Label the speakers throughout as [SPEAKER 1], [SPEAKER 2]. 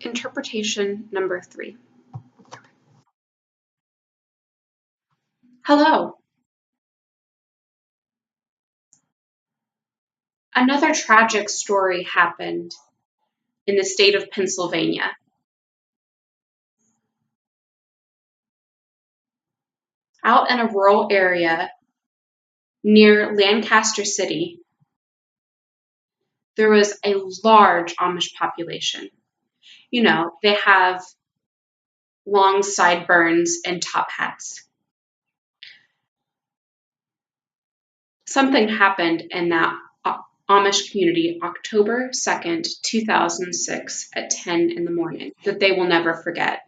[SPEAKER 1] Interpretation number 3. Hello. Another tragic story happened in the state of Pennsylvania. Out in a rural area near Lancaster City, there was a large Amish population. You know, they have long sideburns and top hats. Something happened in that Amish community October 2nd, 2006 at 10 in the morning that they will never forget.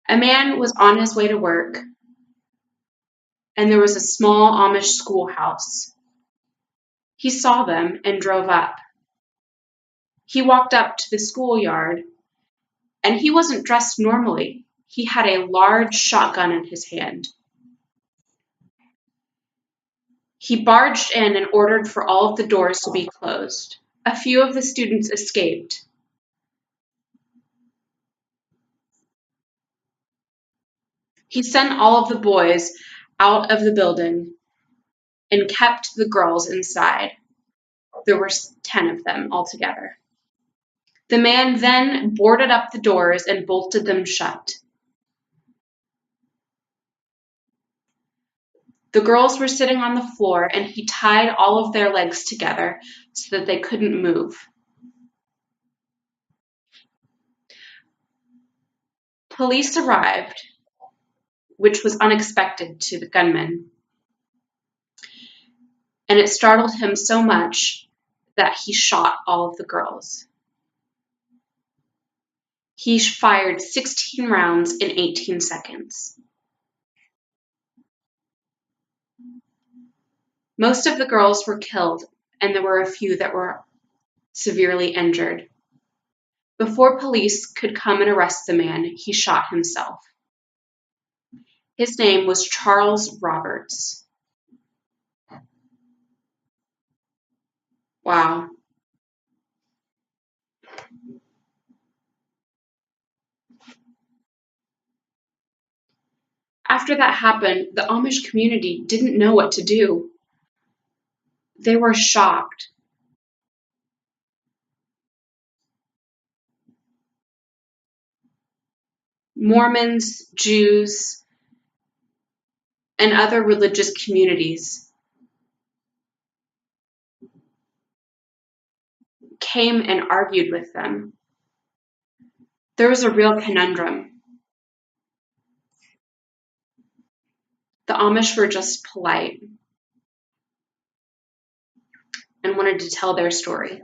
[SPEAKER 1] A man was on his way to work, and there was a small Amish schoolhouse. He saw them and drove up. He walked up to the schoolyard, and he wasn't dressed normally. He had a large shotgun in his hand. He barged in and ordered for all of the doors to be closed. A few of the students escaped. He sent all of the boys out of the building and kept the girls inside. There were 10 of them altogether. The man then boarded up the doors and bolted them shut. The girls were sitting on the floor, and he tied all of their legs together so that they couldn't move. Police arrived, which was unexpected to the gunman, and it startled him so much that he shot all of the girls. He fired 16 rounds in 18 seconds. Most of the girls were killed, and there were a few that were severely injured. Before police could come and arrest the man, he shot himself. His name was Charles Roberts. Wow. After that happened, the Amish community didn't know what to do. They were shocked. Mormons, Jews, and other religious communities came and argued with them. There was a real conundrum. The Amish were just polite and wanted to tell their story.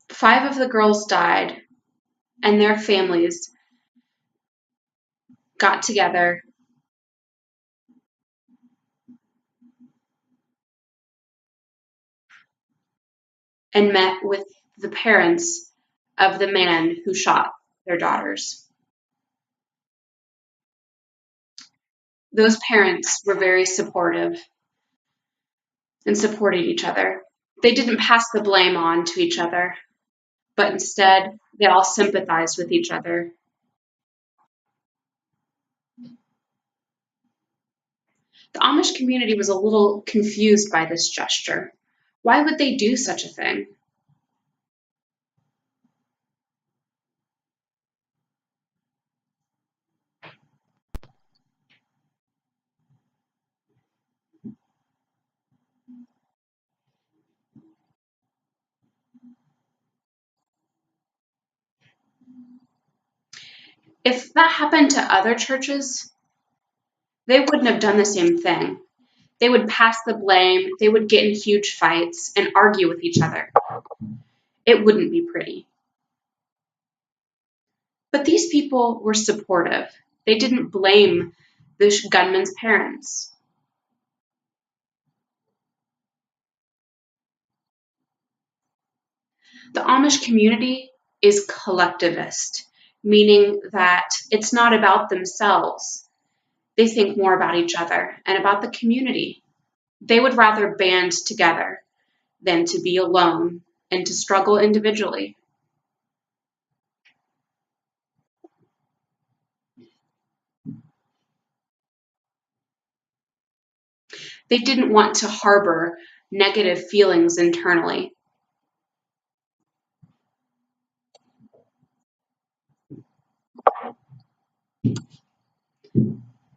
[SPEAKER 1] Five of the girls died, and their families got together and met with the parents of the man who shot their daughters. Those parents were very supportive and supported each other. They didn't pass the blame on to each other, but instead they all sympathized with each other. The Amish community was a little confused by this gesture. Why would they do such a thing? If that happened to other churches, they wouldn't have done the same thing. They would pass the blame, they would get in huge fights and argue with each other. It wouldn't be pretty. But these people were supportive. They didn't blame the gunman's parents. The Amish community is collectivist. meaning that it's not about themselves. They think more about each other and about the community. They would rather band together than to be alone and to struggle individually. They didn't want to harbor negative feelings internally.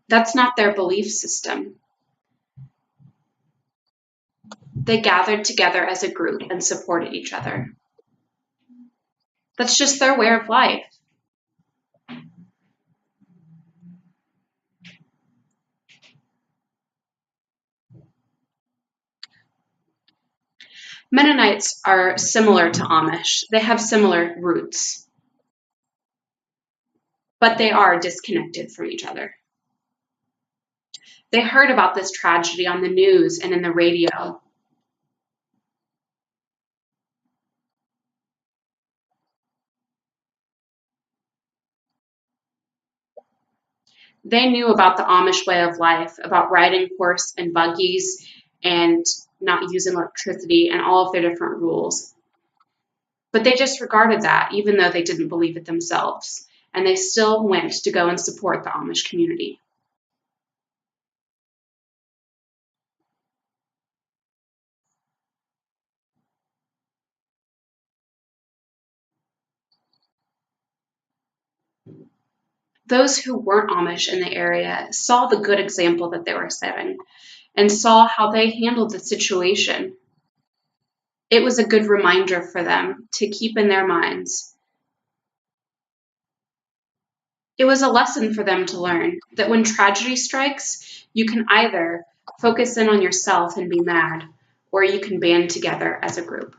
[SPEAKER 1] That's not their belief system. They gathered together as a group and supported each other. That's just their way of life. Mennonites are similar to Amish. They have similar roots, but they are disconnected from each other. They heard about this tragedy on the news and in the radio. They knew about the Amish way of life, about riding horse and buggies and not using electricity and all of their different rules. But they disregarded that, even though they didn't believe it themselves. And they still went to go and support the Amish community. Those who weren't Amish in the area saw the good example that they were setting and saw how they handled the situation. It was a good reminder for them to keep in their minds. It was a lesson for them to learn that when tragedy strikes, you can either focus in on yourself and be mad, or you can band together as a group.